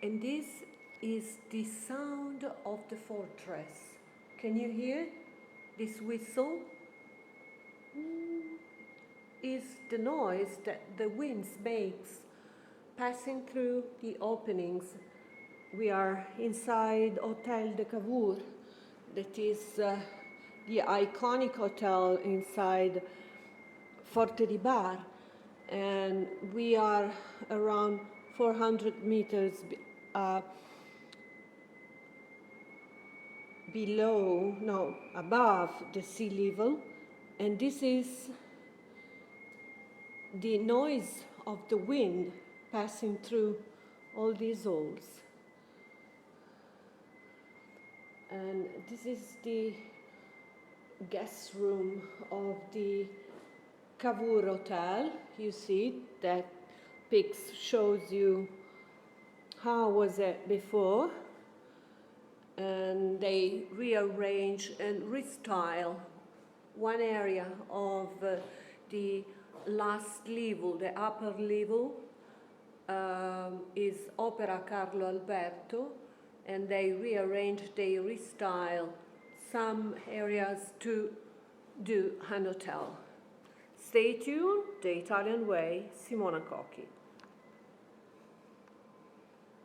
And this is the sound of the fortress. Can you hear this whistle? Is the noise that the wind makes passing through the openings. We are inside Hotel Cavour, that is the iconic hotel inside Forte di Bard, and we are around 400 meters above the sea level, and this is the noise of the wind passing through all these halls. And this is the guest room of the Cavour Hotel. You see that pics shows you how was it before, and they rearrange and restyle one area of the last level, the upper level, is Opera Carlo Alberto, and they rearrange, they restyle some areas to do an hotel. Stay tuned, The Italian Way, Simona Cochi.